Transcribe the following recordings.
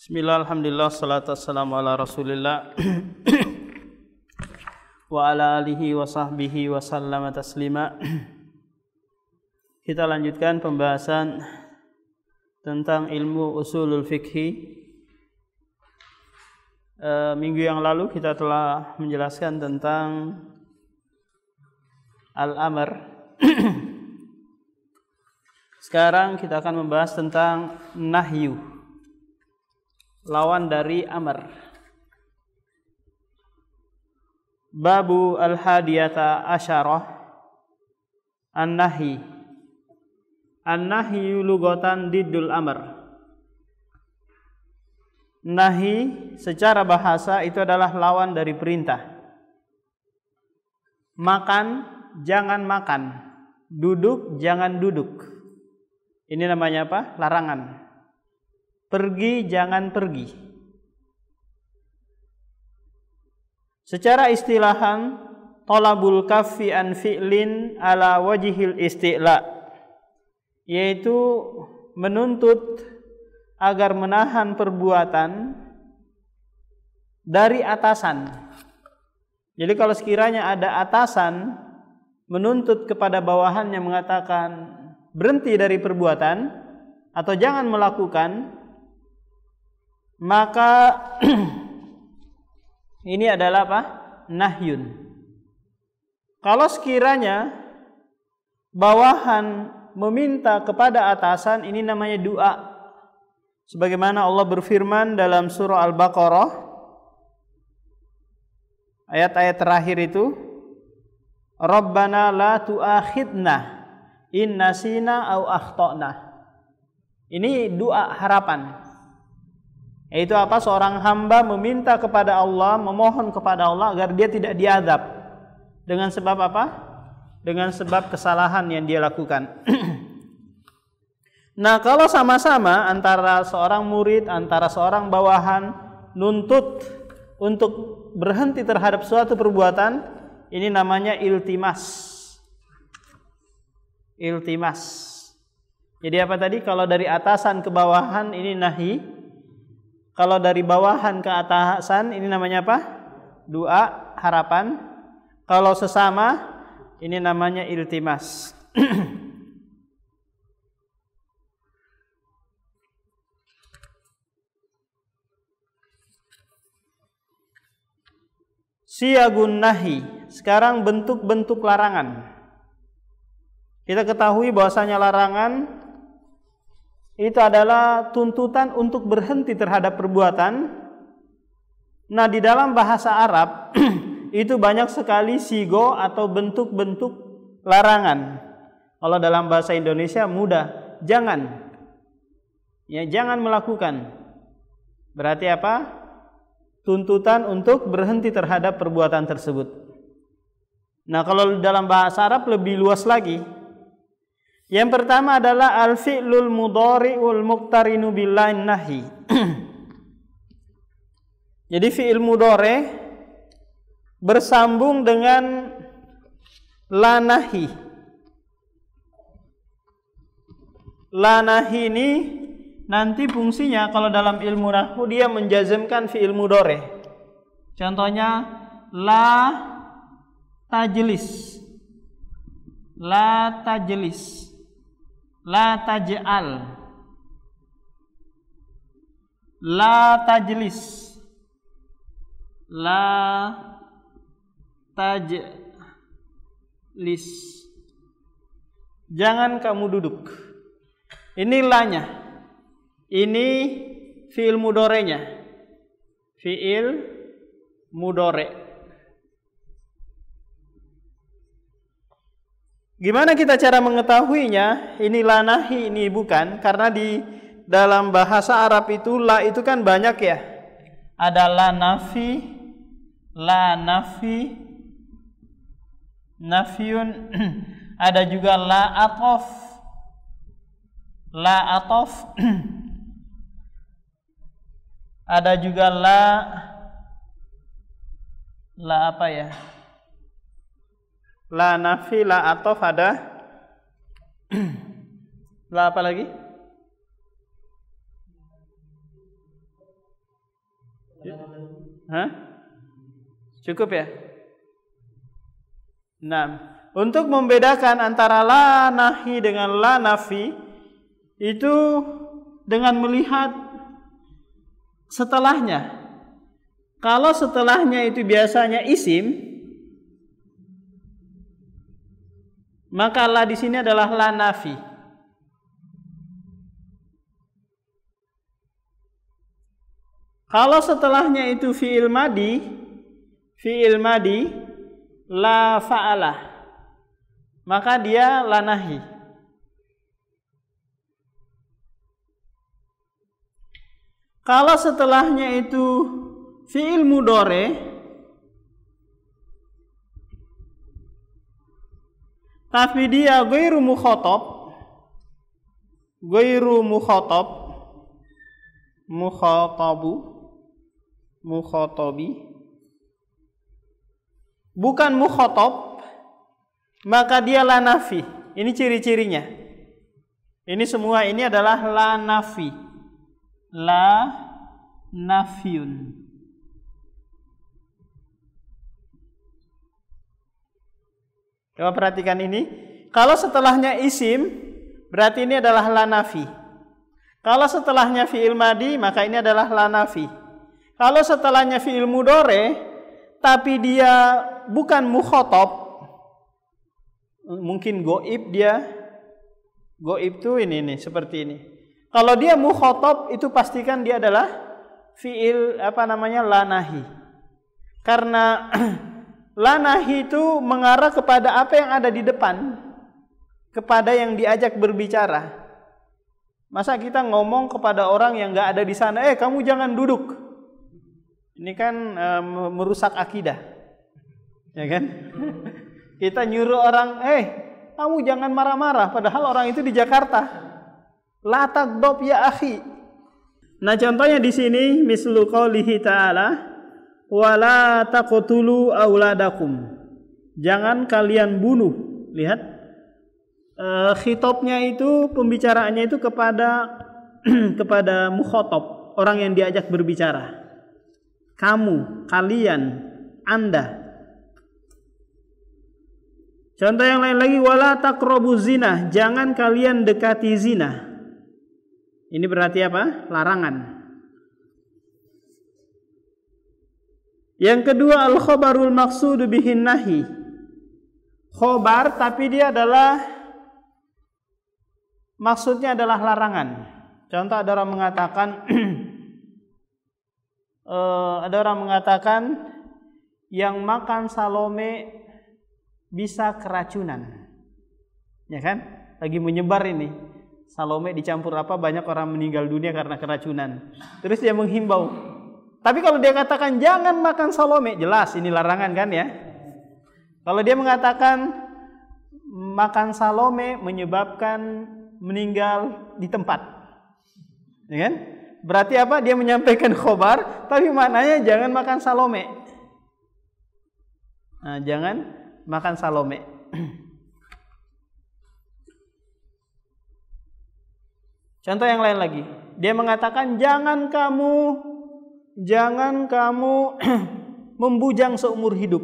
Bismillah, alhamdulillah, salatu wassalamu ala rasulillah wa ala alihi wa sahbihi wa sallama taslima. Kita lanjutkan pembahasan tentang ilmu usulul fikhi. Minggu yang lalu kita telah menjelaskan tentang al-amr. Sekarang kita akan membahas tentang nahyu, lawan dari amr. Babu al-hadiyata asyarah an-nahi. An-nahyu lugatan diddul amr. Nahi secara bahasa itu adalah lawan dari perintah. Makan, jangan makan. Duduk, jangan duduk. Ini namanya apa? Larangan. Pergi, jangan pergi. Secara istilahan, talabul kaffi an fi'lin ala wajhil isti'la, yaitu menuntut agar menahan perbuatan dari atasan. Jadi kalau sekiranya ada atasan menuntut kepada bawahannya mengatakan berhenti dari perbuatan atau jangan melakukan, maka ini adalah apa? Nahyun. Kalau sekiranya bawahan meminta kepada atasan, ini namanya doa. Sebagaimana Allah berfirman dalam surah Al-Baqarah, ayat-ayat terakhir itu, Rabbana la tu'akhidna in nasina au akhtana. Ini doa harapan. Yaitu apa? Seorang hamba meminta kepada Allah, memohon kepada Allah agar dia tidak diazab. Dengan sebab apa? Dengan sebab kesalahan yang dia lakukan. Nah, kalau sama-sama antara seorang murid, antara seorang bawahan nuntut untuk berhenti terhadap suatu perbuatan, ini namanya iltimas. Iltimas. Jadi apa tadi? Kalau dari atasan ke bawahan ini nahi. Kalau dari bawahan ke atasan ini namanya apa? Doa, harapan. Kalau sesama ini namanya iltimas. Siyagun nahi. Sekarang bentuk-bentuk larangan. Kita ketahui bahwasanya larangan itu adalah tuntutan untuk berhenti terhadap perbuatan. Nah, di dalam bahasa Arab itu banyak sekali sigo atau bentuk-bentuk larangan. Kalau dalam bahasa Indonesia mudah, jangan. Ya, jangan melakukan. Berarti apa? Tuntutan untuk berhenti terhadap perbuatan tersebut. Nah, kalau dalam bahasa Arab lebih luas lagi. Yang pertama adalah al-fi'lul mudhari'ul muqtarinu billahin nahi. Jadi fi'il mudhari bersambung dengan la nahi. La nahi ini nanti fungsinya kalau dalam ilmu nahwu dia menjazmkan fi'il mudhari. Contohnya la tajlis, la tajlis, la taj'al, la tajlis, la tajlis. Jangan kamu duduk. Ini lanya. Ini fi'il mudhari'nya. Fi'il mudhari'. Gimana kita cara mengetahuinya? Ini la nahi, ini bukan. Karena di dalam bahasa Arab itu la itu kan banyak ya. Ada la nafi, la nafi, nafyun. Ada juga la atof, la atof. Ada juga la apa ya? La nafi, la atof ada. La apa lagi? Hah? Cukup ya? Nah, untuk membedakan antara la nahi dengan la nafi itu dengan melihat setelahnya. Kalau setelahnya itu biasanya isim, maka la di sini adalah la nafi. Kalau setelahnya itu fi'il madi la fa'alah, maka dia la nahi. Kalau setelahnya itu fi'il mudhari, tapi dia ghairu mukhatabi, bukan mukhatab, maka dia la nafi. Ini ciri-cirinya. Ini semua ini adalah la nafi. La nafiyun. Coba perhatikan ini. Kalau setelahnya isim, berarti ini adalah la nafi. Kalau setelahnya fi'il madi, maka ini adalah la nafi. Kalau setelahnya fi'il mudhari, tapi dia bukan mukhatab, mungkin goib dia. Goib itu ini seperti ini. Kalau dia mukhatab, itu pastikan dia adalah fi'il la nahi. Karena la nahi itu mengarah kepada apa yang ada di depan, kepada yang diajak berbicara. Masa kita ngomong kepada orang yang nggak ada di sana, kamu jangan duduk. Ini kan merusak akidah, ya kan? Kita nyuruh orang, kamu jangan marah-marah, padahal orang itu di Jakarta. La taghdab ya akhi. Nah, contohnya di sini mislu qaulihi ta'ala, wala taqtulu auladakum. Jangan kalian bunuh. Lihat, khitabnya itu, pembicaraannya itu kepada mukhatab, orang yang diajak berbicara. Kamu, kalian, Anda. Contoh yang lain lagi, wala taqrabu zina. Jangan kalian dekati zina. Ini berarti apa? Larangan. Yang kedua, al-khabarul maqsudu bihin nahi. Khobar, tapi dia adalah maksudnya adalah larangan. Contoh, ada orang mengatakan yang makan Salome bisa keracunan. Ya kan? Lagi menyebar ini. Salome dicampur banyak orang meninggal dunia karena keracunan. Terus dia menghimbau. Tapi kalau dia katakan jangan makan Salome, jelas ini larangan kan ya. Kalau dia mengatakan makan Salome menyebabkan meninggal di tempat, ya kan? Berarti apa? Dia menyampaikan khobar, tapi maknanya jangan makan Salome. Nah, jangan makan Salome. Contoh yang lain lagi, dia mengatakan jangan kamu membujang seumur hidup.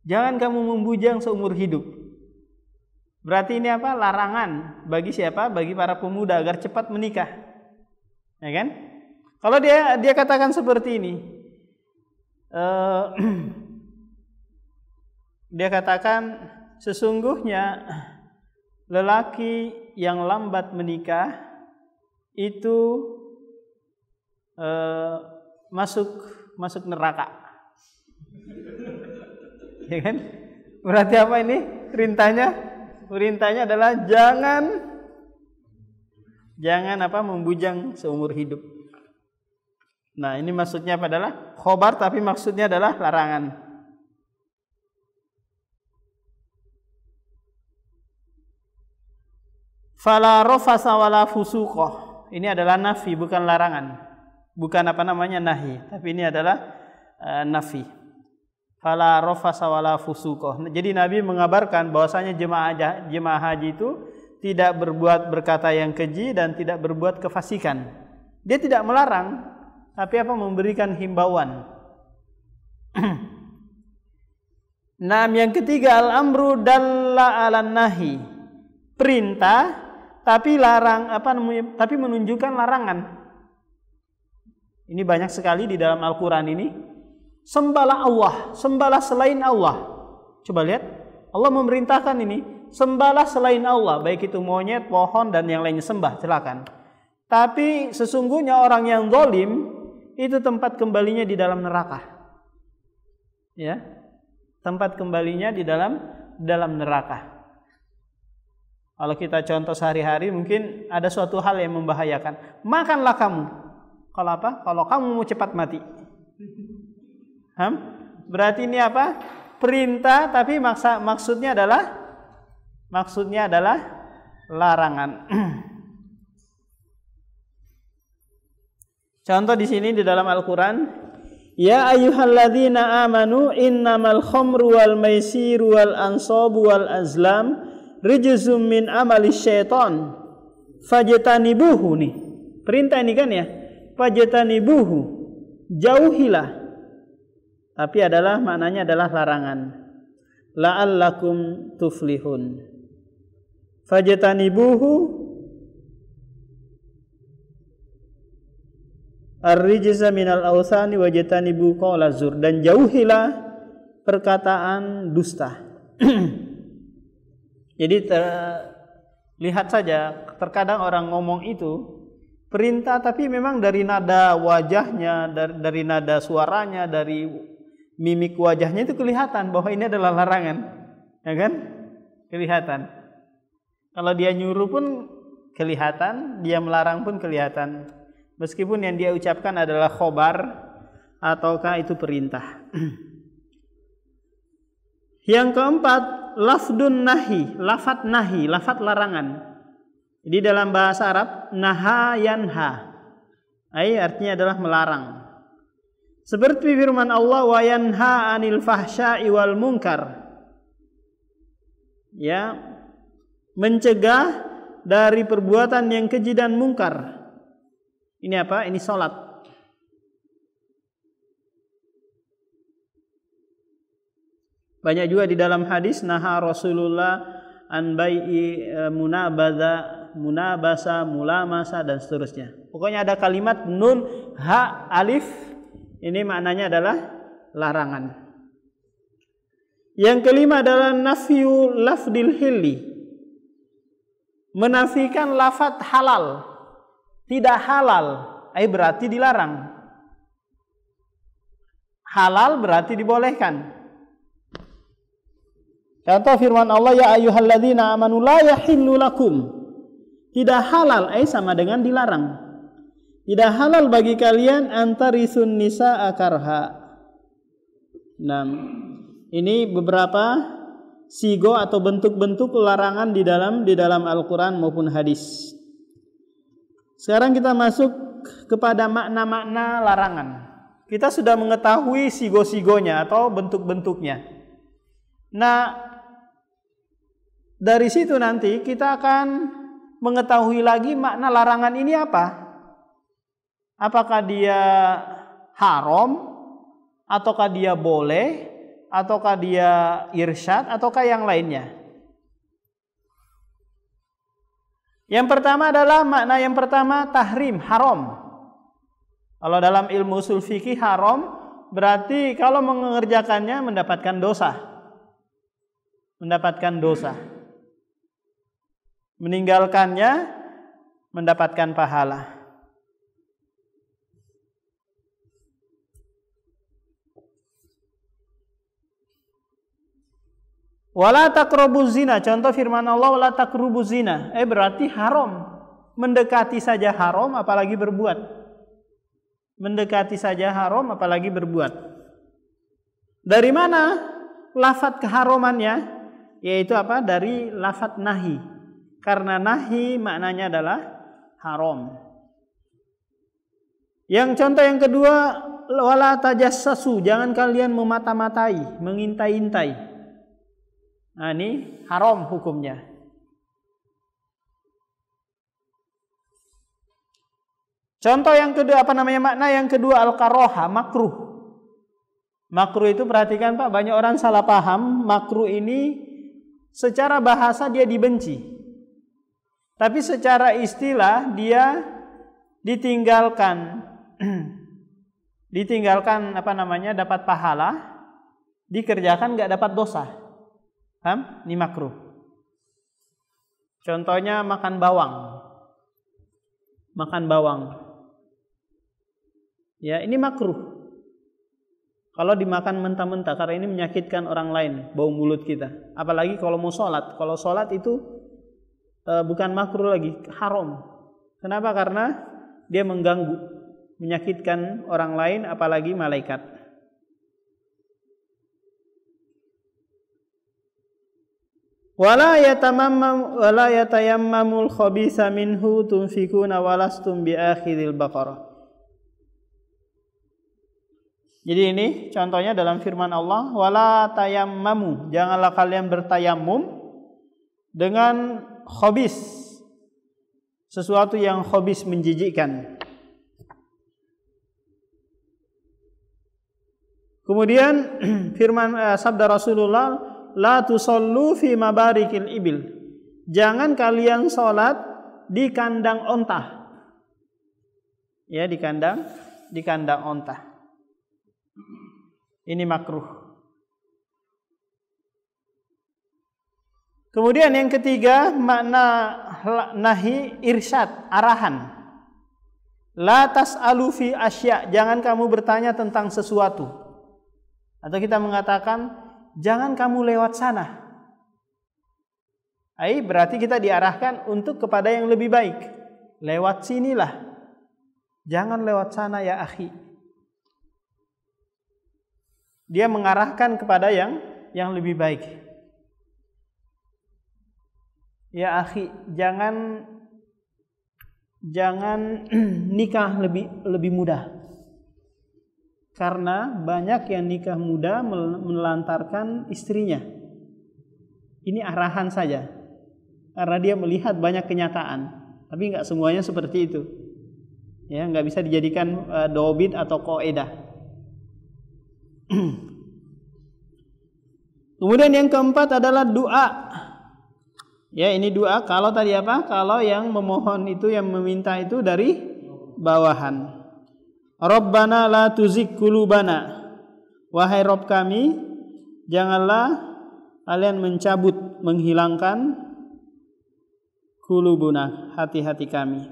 Jangan kamu membujang seumur hidup. Berarti ini apa? Larangan bagi siapa? Bagi para pemuda agar cepat menikah. Ya kan? Kalau dia katakan seperti ini, dia katakan sesungguhnya lelaki yang lambat menikah itu masuk neraka. Ya kan? Berarti apa ini? Perintahnya adalah jangan membujang seumur hidup. Nah, ini maksudnya apa? Adalah khobar, tapi maksudnya adalah larangan. Fala rafasa wala fusuqah. Ini adalah nafi, bukan larangan. Bukan nahi, tapi ini adalah nafi. Fala rafasa wala fusuqah. Jadi Nabi mengabarkan bahwasanya jemaah haji itu tidak berkata yang keji dan tidak berbuat kefasikan. Dia tidak melarang, tapi apa? Memberikan himbauan. Nah, yang ketiga al-amru dalla 'alan nahi. Perintah tapi tapi menunjukkan larangan. Ini banyak sekali di dalam Al-Qur'an ini. Sembahlah Allah, sembahlah selain Allah. Coba lihat, Allah memerintahkan ini, sembahlah selain Allah, baik itu monyet, pohon dan yang lainnya, sembah, silakan. Tapi sesungguhnya orang yang zalim itu tempat kembalinya di dalam neraka. Ya. Tempat kembalinya di dalam neraka. Kalau kita contoh sehari-hari, mungkin ada suatu hal yang membahayakan. Makanlah kamu. Kalau apa? Kalau kamu mau cepat mati. Berarti ini apa? Perintah, tapi maksudnya adalah larangan. Contoh di sini di dalam Al-Qur'an, ya ayyuhalladzina amanu innamal khamru wal maisiru wal ansabu wal azlam rijzum min amali syaitan fajtanibuhu. Nih perintah ini kan ya, fajtanibuhu, jauhilah, tapi maknanya adalah larangan. La'allakum tuflihun. Fajtanibuhu ar-rijza minal awsani wajtanibu qawla zur, dan jauhilah perkataan dusta. Jadi lihat saja, terkadang orang ngomong itu perintah, tapi memang dari nada wajahnya, dari nada suaranya, dari mimik wajahnya itu kelihatan bahwa ini adalah larangan, ya kan? Kelihatan. Kalau dia nyuruh pun kelihatan, dia melarang pun kelihatan. Meskipun yang dia ucapkan adalah khobar ataukah itu perintah. Yang keempat, lafdun nahi, lafat nahi, lafat larangan. Jadi dalam bahasa Arab, naha yanha, artinya adalah melarang. Seperti firman Allah, wa yanha 'anil fahsya'i wal munkar. Ya, mencegah dari perbuatan yang keji dan mungkar. Ini apa? Ini salat. Banyak juga di dalam hadis, naha Rasulullah an bai'i munabasa, mulamasa dan seterusnya. Pokoknya ada kalimat nun, ha, alif. Ini maknanya adalah larangan. Yang kelima adalah nafyu lafdil hilli. Menafikan lafaz halal. Tidak halal, berarti dilarang. Halal berarti dibolehkan. Contoh firman Allah, ya ayyuhalladzina amanu la yahillu lakum. Tidak halal, sama dengan dilarang. Tidak halal bagi kalian antarisun nisaa karha. Nah, ini beberapa sigo atau bentuk-bentuk larangan di dalam Al-Qur'an maupun hadis. Sekarang kita masuk kepada makna-makna larangan. Kita sudah mengetahui sigo-sigonya atau bentuk-bentuknya. Nah, dari situ nanti kita akan mengetahui lagi makna larangan ini apa. Apakah dia haram, ataukah dia boleh, ataukah dia irsyad, ataukah yang lainnya. Yang pertama adalah makna yang pertama tahrim, haram. Kalau dalam ilmu usul fikih haram berarti kalau mengerjakannya mendapatkan dosa. Mendapatkan dosa. Meninggalkannya mendapatkan pahala. Wala taqrabuz zina, contoh firman Allah wala taqrabuz zina, berarti haram. Mendekati saja haram apalagi berbuat. Mendekati saja haram apalagi berbuat. Dari mana lafaz keharamannya? Yaitu apa? Dari lafaz nahi. Karena nahi maknanya adalah haram. Yang contoh yang kedua, wala tajassasu, jangan kalian memata-matai, mengintai-intai. Nah, ini haram hukumnya. Contoh yang kedua, makna yang kedua al-karoha, makruh. Makruh itu perhatikan Pak, banyak orang salah paham. Makruh ini secara bahasa dia dibenci, tapi secara istilah dia ditinggalkan. Ditinggalkan dapat pahala, dikerjakan nggak dapat dosa. Paham? Ini makruh. Contohnya makan bawang. Makan bawang. Ya, ini makruh. Kalau dimakan mentah-mentah, karena ini menyakitkan orang lain, bau mulut kita. Apalagi kalau mau sholat. Kalau sholat itu bukan makruh lagi, haram. Kenapa? Karena dia mengganggu, menyakitkan orang lain, apalagi malaikat. Wala yatayammamul khabitha minhu tunfikuna walastum bi akhiril baqarah. Jadi ini contohnya dalam firman Allah, wala tayammamu, janganlah kalian bertayammum dengan khabis, sesuatu yang khabis, menjijikkan. Kemudian firman sabda Rasulullah, la tusallu fi mabarikil ibil, jangan kalian salat di kandang onta. Ya, di kandang onta. Ini makruh. Kemudian yang ketiga, makna nahi irsyad, arahan. La tas'alu fi asya, jangan kamu bertanya tentang sesuatu. Atau kita mengatakan, jangan kamu lewat sana. Berarti kita diarahkan untuk kepada yang lebih baik. Lewat sinilah. Jangan lewat sana ya akhi. Dia mengarahkan kepada yang lebih baik. Ya akhi, jangan nikah lebih mudah. Karena banyak yang nikah muda menelantarkan istrinya. Ini arahan saja. Karena dia melihat banyak kenyataan. Tapi enggak semuanya seperti itu. Ya, enggak bisa dijadikan dobit atau kaidah. Kemudian yang keempat adalah doa. Ya, ini doa. Kalau tadi apa? Kalau yang memohon itu, yang meminta itu dari bawahan. Rabbana la tuzigh qulubana. Wahai Rabb kami, janganlah kalian mencabut, menghilangkan qulubuna, hati-hati kami.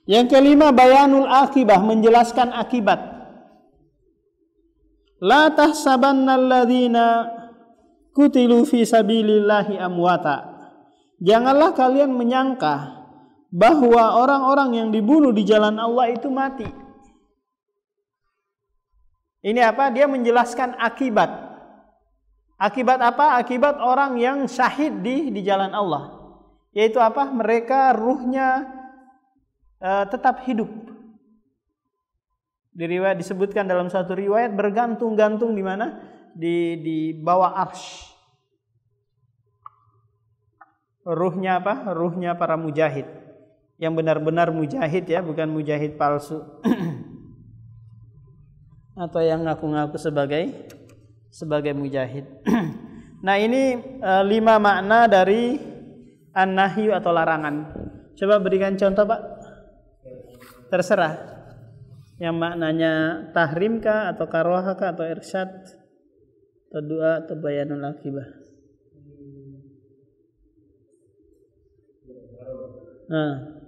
Yang kelima, bayanul akibah, menjelaskan akibat. La tahsabanna alladzina kutilu fi sabilillahi amwata. Janganlah kalian menyangka bahwa orang-orang yang dibunuh di jalan Allah itu mati. Ini apa? Dia menjelaskan akibat. Akibat apa? Akibat orang yang syahid di jalan Allah. Yaitu apa? Mereka ruhnya tetap hidup. Disebutkan dalam satu riwayat bergantung-gantung di mana? Di bawah arsy. Ruhnya apa? Ruhnya para mujahid. Yang benar-benar mujahid ya, bukan mujahid palsu. Atau yang ngaku-ngaku sebagai mujahid. Nah, ini 5 makna dari an-nahyu atau larangan. Coba berikan contoh, Pak. Terserah. Yang maknanya tahrim kah, atau karohah kah, atau irsyad, atau doa, atau bayanul akibah. Nah,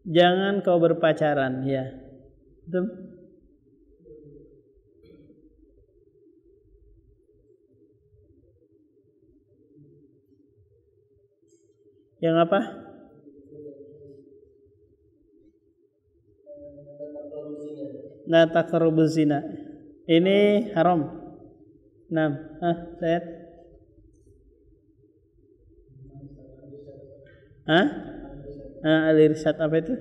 jangan kau berpacaran, ya. Betul? Yang apa? La taqrabuz zina. Ini haram. Nah, lihat. Al-irsyad apa itu?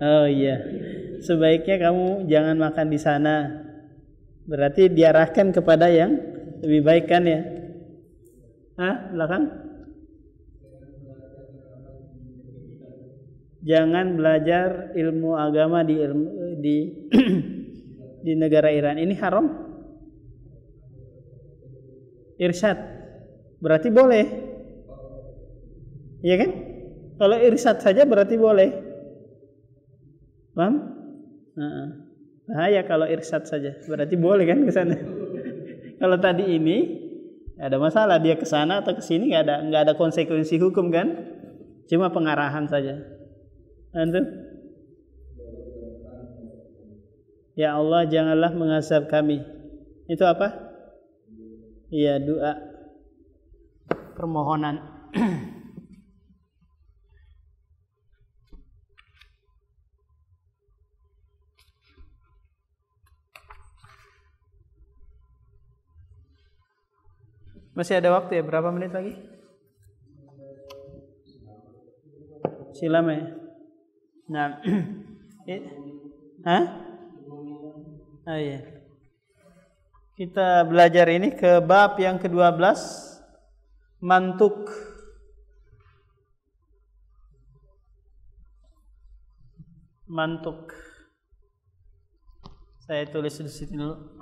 Oh iya. Sebaiknya kamu jangan makan di sana. Berarti diarahkan kepada yang lebih baik kan ya? Belakang. Jangan belajar ilmu agama di negara Iran. Ini haram. Irsyad berarti boleh. Iya kan? Kalau irsyad saja berarti boleh. Paham? Bahaya kalau irsyad saja. Berarti boleh kan ke sana. Kalau tadi ini ada masalah, dia ke sana atau ke sini enggak ada konsekuensi hukum kan? Cuma pengarahan saja. Antum? Ya Allah, janganlah mengazab kami. Itu apa? Iya, doa permohonan. Masih ada waktu ya, berapa menit lagi? Silam ya. Nah, iya. Kita belajar ini ke bab yang ke-12, mantuk. Mantuk. Saya tulis di sini dulu.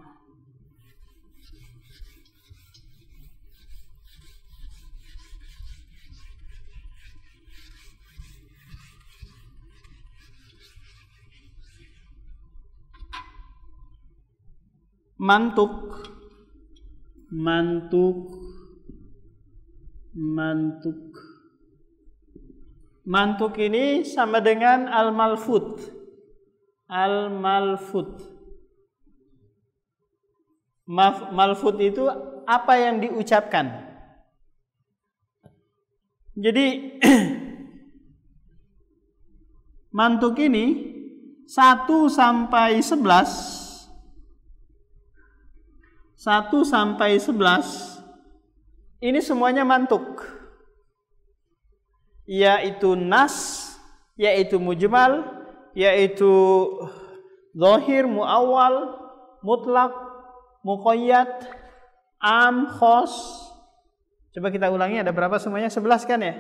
Mantuk. Mantuk ini sama dengan al-malfut. Malfut itu apa yang diucapkan. Jadi mantuk ini 1 sampai 11 ini semuanya mantuk, yaitu nas, yaitu mujmal, yaitu zahir, muawwal, mutlak, muqayyad, am, khos. Coba kita ulangi, ada berapa semuanya? 11 kan ya?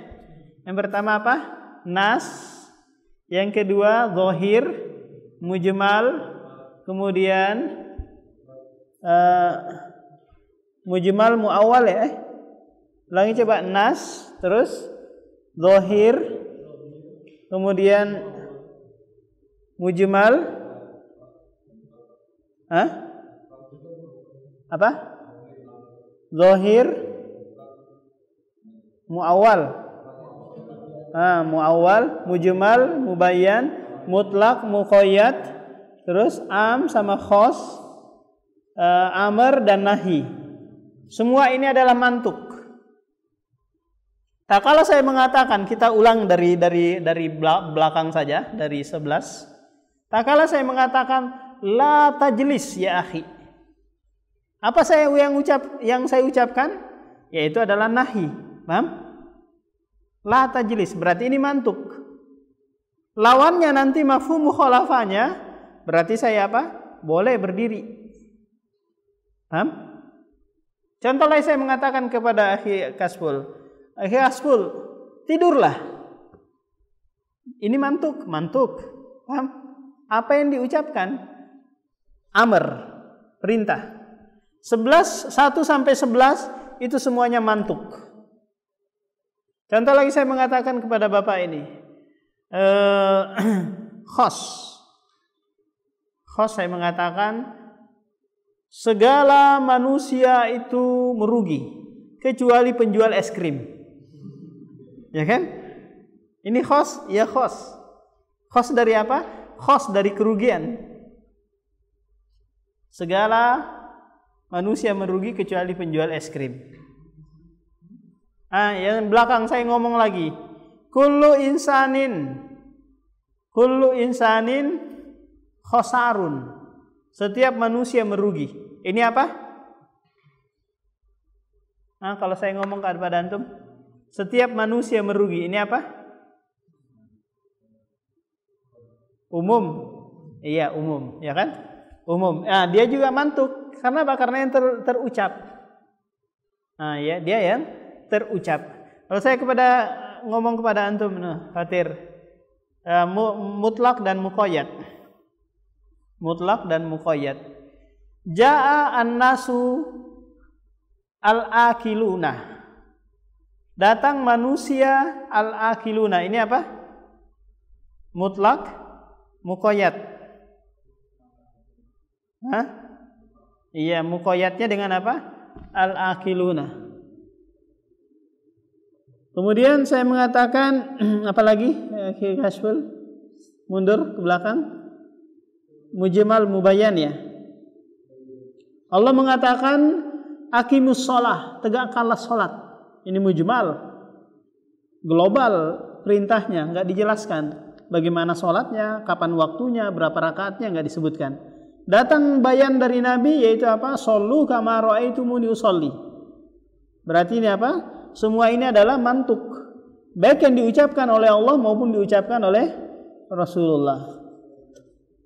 Yang pertama apa? Nas. Yang kedua zahir, mujmal, kemudian mujmal, muawwal ya. Ulangi coba, nas, terus zahir, kemudian mujmal, apa? Zahir, muawwal, muawwal, mujmal, mubayyan, mutlak, muqayyad, terus am sama khos, amr dan nahi. Semua ini adalah mantuk. Nah, kalau saya mengatakan, kita ulang dari belakang saja, dari 11. Nah, kalau saya mengatakan la tajlis ya akhi, apa yang saya ucapkan? Yaitu adalah nahi. Paham? La tajlis berarti ini mantuk. Lawannya nanti mafhum mukhalafahnya berarti saya apa? Boleh berdiri. Paham? Contoh lain, saya mengatakan kepada akhi Kasful, tidurlah. Ini mantuk. Paham? Apa yang diucapkan? Amr, perintah. 1 sampai 11 itu semuanya mantuk. Contoh lagi, saya mengatakan kepada bapak ini, khos saya mengatakan segala manusia itu merugi kecuali penjual es krim. Ya kan? Ini khos, ya khos. Khos dari apa? Khos dari kerugian. Segala manusia merugi kecuali penjual es krim. Yang belakang saya ngomong lagi. Kullu insanin khosarun. Setiap manusia merugi. Ini apa? Kalau saya ngomong kepada antum, setiap manusia merugi. Ini apa? Umum. Iya, umum, ya kan? Umum. Dia juga mantuk. Karena apa? Karena yang terucap. Ya, dia yang terucap. Kalau saya ngomong kepada antum, Fatir, mutlak dan muqayyad. Mutlak dan muqayyad. Ja'a an-nasu al-akiluna. Datang manusia al-akiluna. Ini apa? Mutlak, muqayyad. Hah? Iya, muqayyadnya dengan apa? Al-akiluna. Kemudian saya mengatakan apa lagi? Kashful. Mundur ke belakang. Mujmal mubayyan ya. Allah mengatakan aqimus shalah, tegakkanlah salat. Ini mujmal. Global perintahnya, enggak dijelaskan bagaimana salatnya, kapan waktunya, berapa rakaatnya, enggak disebutkan. Datang bayan dari Nabi yaitu apa? Shollu kama ra'aitumuni usolli. Berarti ini apa? Semua ini adalah mantuk, baik yang diucapkan oleh Allah maupun diucapkan oleh Rasulullah.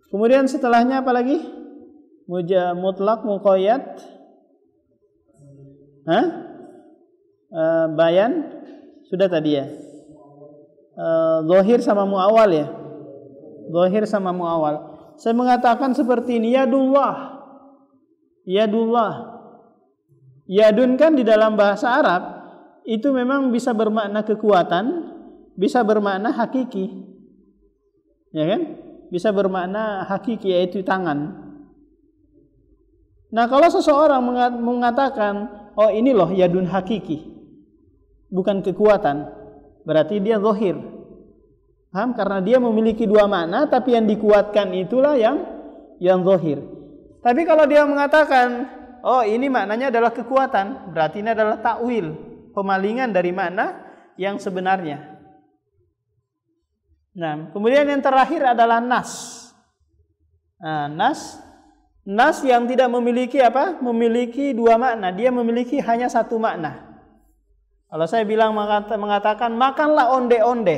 Kemudian setelahnya apa lagi? Mutlak, muqayyad, bayan sudah tadi ya. Zahir sama muawal ya. Zahir sama muawal. Saya mengatakan seperti ini, yadullah. Yadullah. Yadun kan di dalam bahasa Arab itu memang bisa bermakna kekuatan, bisa bermakna hakiki. Ya kan? Bisa bermakna hakiki yaitu tangan. Nah, kalau seseorang mengatakan, oh ini loh yadun hakiki, bukan kekuatan, berarti dia zahir. Paham? Karena dia memiliki dua makna, tapi yang dikuatkan itulah yang zahir. Tapi kalau dia mengatakan, oh ini maknanya adalah kekuatan, berarti ini adalah takwil, pemalingan dari makna yang sebenarnya. Nah, kemudian yang terakhir adalah nas. Nah, nas yang tidak memiliki apa? Memiliki dua makna. Dia memiliki hanya satu makna. Kalau saya bilang mengatakan makanlah onde-onde,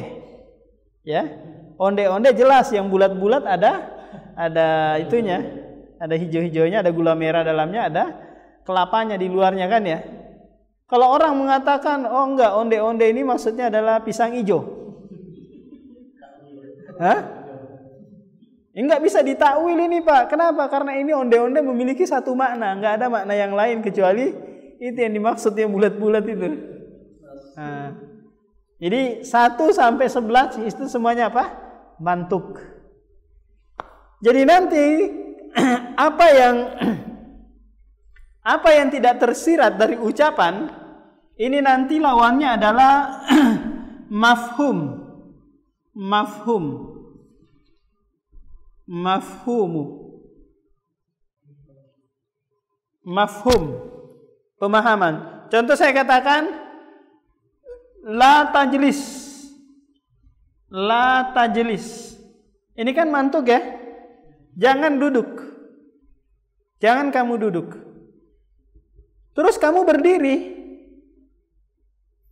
ya, onde-onde jelas yang bulat-bulat ada itunya, ada hijau-hijaunya, ada gula merah dalamnya, ada kelapanya di luarnya kan ya. Kalau orang mengatakan oh enggak, onde-onde ini maksudnya adalah pisang hijau, hah? Enggak bisa ditakwil ini Pak. Kenapa? Karena ini onde-onde memiliki satu makna, enggak ada makna yang lain kecuali itu yang dimaksud yang bulat-bulat itu. Nah, jadi 1 sampai 11 itu semuanya apa? Mantuk. Jadi nanti apa yang tidak tersirat dari ucapan ini nanti lawannya adalah mafhum. Mafhum, pemahaman. Contoh saya katakan la tajlis. Ini kan mantuk ya. Jangan duduk. Jangan kamu duduk. Terus kamu berdiri.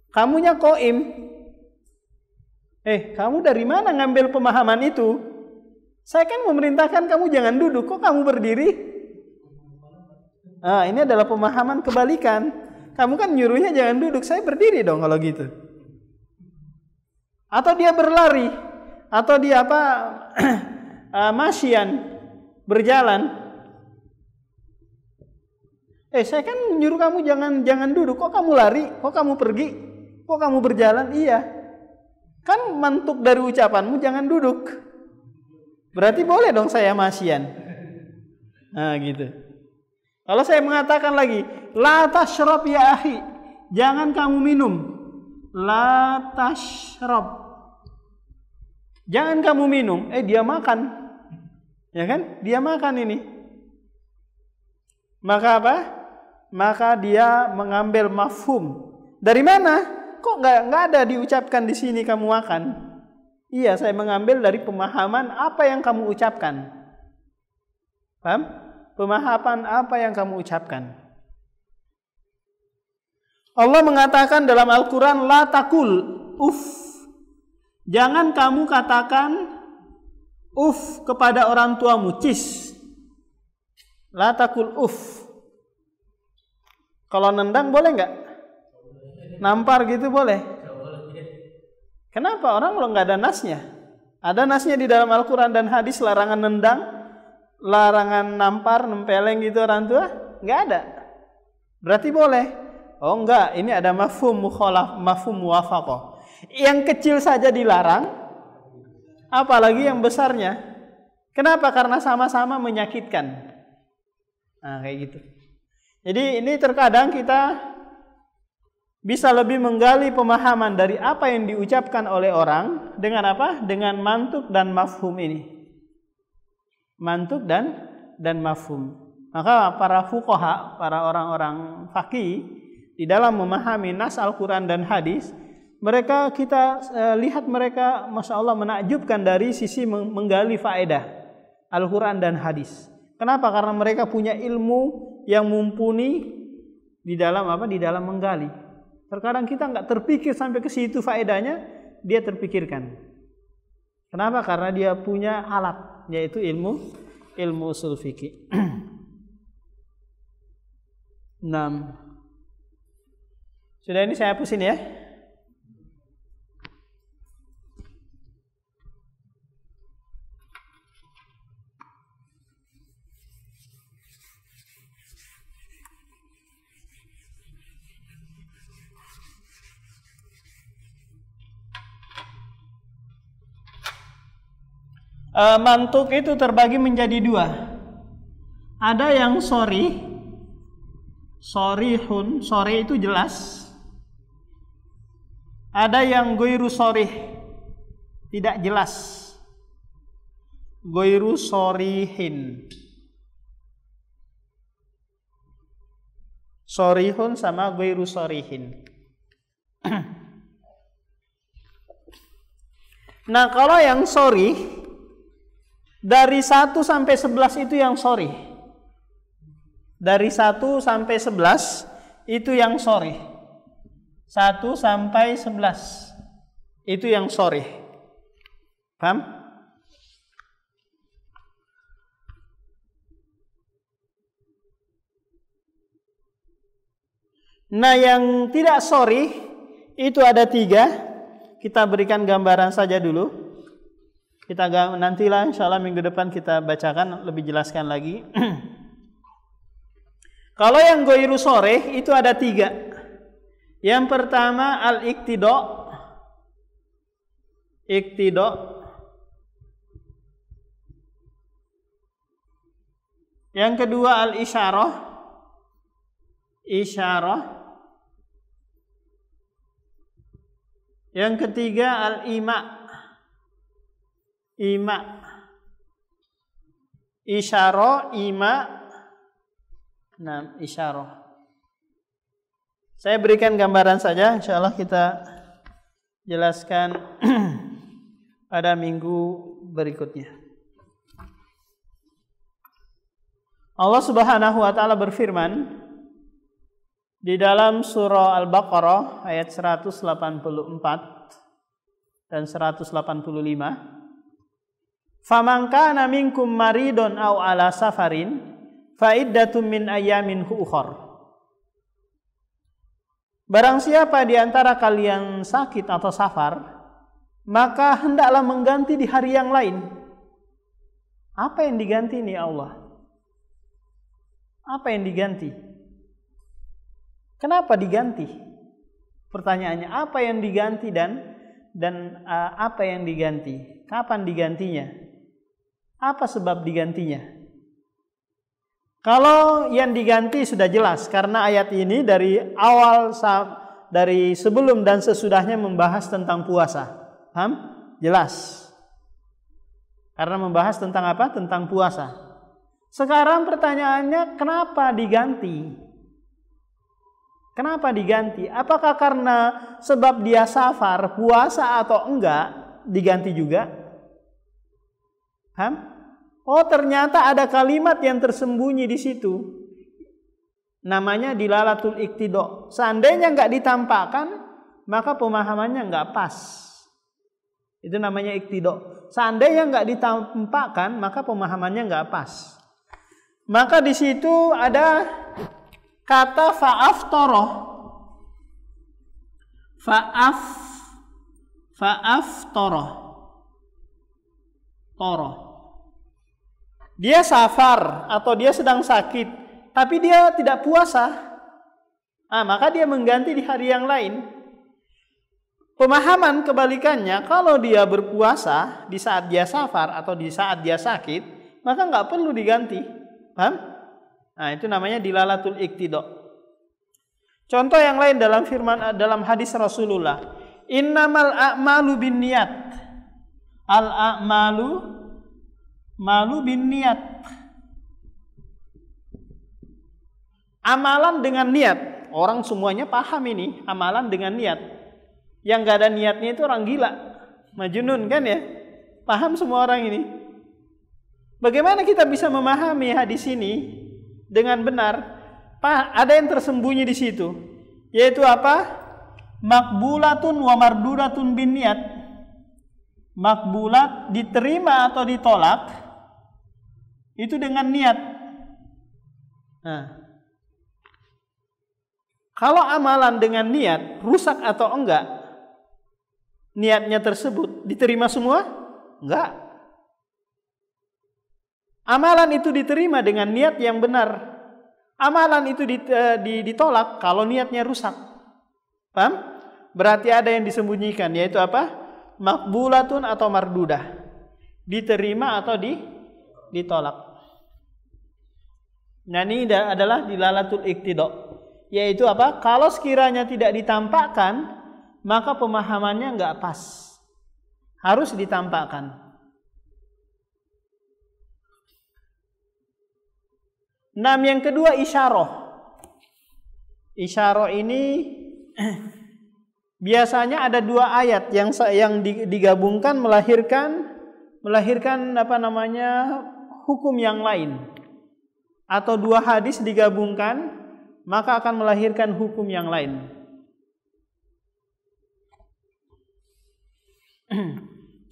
Kamunya qaim. Kamu dari mana ngambil pemahaman itu? Saya kan memerintahkan kamu jangan duduk, kok kamu berdiri? Nah, ini adalah pemahaman kebalikan. Kamu kan nyuruhnya jangan duduk, saya berdiri dong kalau gitu. Atau dia berlari, atau dia apa? Masyian, berjalan. Saya kan nyuruh kamu jangan duduk, kok kamu lari? Kok kamu pergi? Kok kamu berjalan? Iya. Kan mantuk dari ucapanmu jangan duduk. Berarti boleh dong saya masyian. Nah gitu. Kalau saya mengatakan lagi, la tashrab ya akhi, jangan kamu minum. La tashrab, jangan kamu minum. Dia makan, ya kan? Dia makan ini. Maka apa? Maka dia mengambil mafhum. Dari mana? Kok nggak ada diucapkan di sini kamu makan? Iya, saya mengambil dari pemahaman apa yang kamu ucapkan. Paham? Pemahaman apa yang kamu ucapkan. Allah mengatakan dalam Al-Quran, la takul uf. Jangan kamu katakan uf kepada orang tuamu, cis. La takul uf. Kalau nendang boleh nggak? Nampar gitu boleh? Kenapa? Orang lo nggak ada nasnya. Ada nasnya di dalam Al-Quran dan hadis larangan nendang, larangan nampar, nempeleng gitu orang tua? Nggak ada. Berarti boleh? Oh enggak, ini ada mafhum mukhalaf, mafhum muwafaqah. Yang kecil saja dilarang, apalagi yang besarnya. Kenapa? Karena sama-sama menyakitkan. Nah, kayak gitu. Jadi ini terkadang kita bisa lebih menggali pemahaman dari apa yang diucapkan oleh orang dengan apa? Dengan mantuk dan mafhum ini. Mantuk dan mafhum. Maka para fuqaha, para orang-orang faqih di dalam memahami nas Al-Quran dan hadis, kita lihat mereka, masya Allah, menakjubkan dari sisi menggali faedah Al-Quran dan hadis. Kenapa? Karena mereka punya ilmu yang mumpuni di dalam apa? Di dalam menggali. Terkadang kita nggak terpikir sampai ke situ faedahnya, dia terpikirkan. Kenapa? Karena dia punya alat, yaitu ilmu usul fikih. 6. Sudah, ini saya hapusin ya. Mantuk itu terbagi menjadi 2. Ada yang sorihun, sore itu jelas. Ada yang goiru sorih, tidak jelas. Goiru sorihin. Sorihun sama goiru sorihin. Nah, kalau yang sorih, dari 1 sampai 11 itu yang sorih. Dari 1 sampai 11 itu yang sorih. 1 sampai 11 itu yang sorih. Paham? Nah, yang tidak sorih itu ada 3. Kita berikan gambaran saja dulu. Nantilah insya Allah minggu depan kita bacakan, lebih jelaskan lagi. Kalau yang goiru soreh itu ada 3. Yang pertama al-iqtida. Yang kedua al-isyarah. Yang ketiga al-ima. Isyarah, ima. Nah, isyarah. Saya berikan gambaran saja, insya Allah kita jelaskan pada minggu berikutnya. Allah Subhanahu wa taala berfirman di dalam surah Al-Baqarah ayat 184 dan 185. Faman kana minkum maridun aw ala safarin fa iddatun min ayyamin ukhra. Barang siapa di antara kalian sakit atau safar, maka hendaklah mengganti di hari yang lain. Apa yang diganti nih Allah? Apa yang diganti? Kenapa diganti? Pertanyaannya, apa yang diganti dan apa yang diganti? Kapan digantinya? Apa sebab digantinya? Kalau yang diganti sudah jelas, karena ayat ini dari awal, dari sebelum dan sesudahnya membahas tentang puasa. Paham? Jelas. Karena membahas tentang apa? Tentang puasa. Sekarang pertanyaannya, kenapa diganti? Kenapa diganti? Apakah karena sebab dia safar, puasa atau enggak, diganti juga? Paham? Oh, ternyata ada kalimat yang tersembunyi di situ. Namanya dilalatul iqtida. Seandainya enggak ditampakkan, maka pemahamannya enggak pas. Itu namanya iqtida. Seandainya enggak ditampakkan, maka pemahamannya enggak pas. Maka di situ ada kata fa'aftara. Fa'aftara. Dia safar atau dia sedang sakit, tapi dia tidak puasa. Maka dia mengganti di hari yang lain. Pemahaman kebalikannya, kalau dia berpuasa di saat dia safar atau di saat dia sakit, maka nggak perlu diganti. Paham? Itu namanya dilalatul iqtida. Contoh yang lain dalam hadis Rasulullah, innamal a'malu binniyat. Al-a'malu binniyat. Amalan dengan niat. Orang semuanya paham ini, amalan dengan niat. Yang gak ada niatnya itu orang gila, majnun kan ya? Paham semua orang ini. Bagaimana kita bisa memahami hadis ini dengan benar? Ada yang tersembunyi di situ, yaitu apa? Makbulatun wa mardudatun bin niat. Makbulat diterima atau ditolak itu dengan niat. Kalau amalan dengan niat rusak atau enggak, niatnya tersebut diterima semua? Enggak. Amalan itu diterima dengan niat yang benar. Amalan itu ditolak kalau niatnya rusak. Paham? Berarti ada yang disembunyikan, yaitu apa? Makbulatun atau mardudah. Diterima atau ditolak. Nah, ini adalah dilalatul iqtida. Yaitu apa? Kalau sekiranya tidak ditampakkan, maka pemahamannya enggak pas. Harus ditampakkan. Yang kedua isyarah. Isyarah ini biasanya ada dua ayat yang digabungkan melahirkan hukum yang lain, atau dua hadis digabungkan maka akan melahirkan hukum yang lain.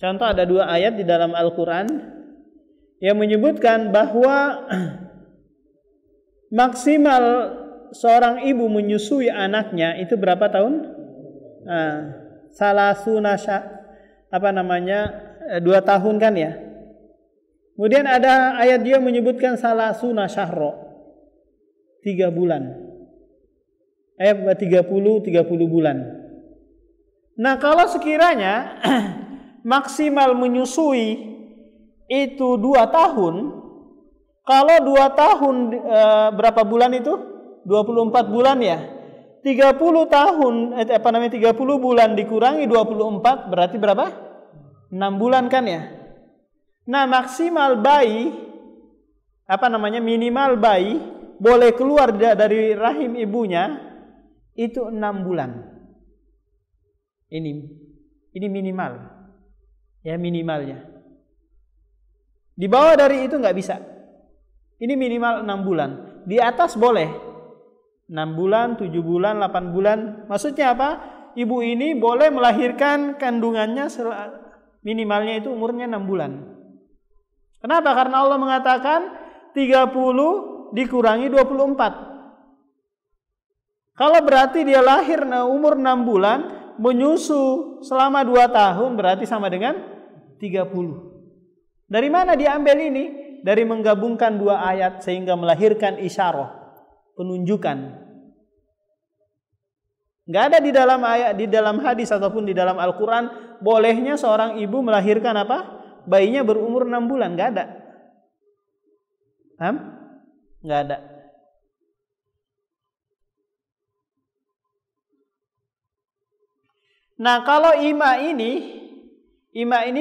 Contoh, ada dua ayat di dalam Al-Quran yang menyebutkan bahwa maksimal seorang ibu menyusui anaknya itu berapa tahun? Salasuna 2 tahun kan ya. Kemudian ada ayat dia menyebutkan salasuna syahro, 3 bulan. 30 bulan. Nah, kalau sekiranya maksimal menyusui itu 2 tahun, kalau 2 tahun berapa bulan itu? 24 bulan ya. 30 tahun 30 bulan dikurangi 24 berarti berapa? 6 bulan kan ya. Nah, maksimal bayi minimal bayi boleh keluar dari rahim ibunya itu 6 bulan. Ini minimal. Ya, minimalnya. Di bawah dari itu nggak bisa. Ini minimal 6 bulan. Di atas boleh 6 bulan, 7 bulan, 8 bulan. Maksudnya apa? Ibu ini boleh melahirkan kandungannya minimalnya itu umurnya 6 bulan. Kenapa? Karena Allah mengatakan 30 dikurangi 24. Kalau berarti dia lahir umur 6 bulan, menyusu selama 2 tahun berarti sama dengan 30. Dari mana diambil ini? Dari menggabungkan 2 ayat sehingga melahirkan isyarah, penunjukan. Enggak ada di dalam ayat, di dalam hadis ataupun di dalam Al-Quran bolehnya seorang ibu melahirkan bayinya berumur 6 bulan. Enggak ada. Paham? Enggak ada. Nah, kalau ima ini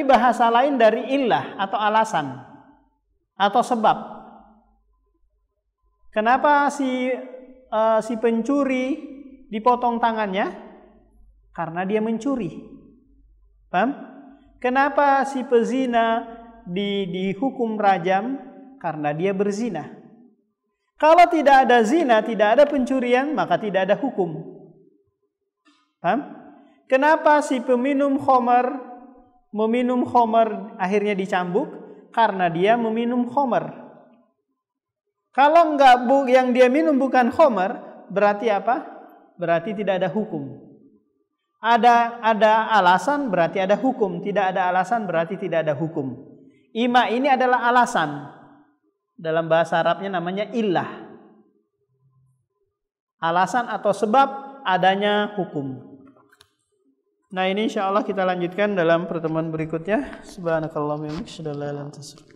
bahasa lain dari illah atau alasan atau sebab. Kenapa si pencuri dipotong tangannya? Karena dia mencuri. Paham? Kenapa si pezina dihukum rajam? Karena dia berzina. Kalau tidak ada zina, tidak ada pencurian, maka tidak ada hukum. Paham? Kenapa si peminum khamar meminum khamar akhirnya dicambuk? Karena dia meminum khamar. Kalau enggak yang dia minum bukan khamar, berarti apa? Berarti tidak ada hukum. Ada alasan berarti ada hukum, tidak ada alasan berarti tidak ada hukum. Ima ini adalah alasan. Dalam bahasa Arabnya namanya illah. Alasan atau sebab adanya hukum. Nah, ini insyaallah kita lanjutkan dalam pertemuan berikutnya. Subhanakallahumma wa bihamdika, asyhadu an la ilaha illa anta, astaghfiruka.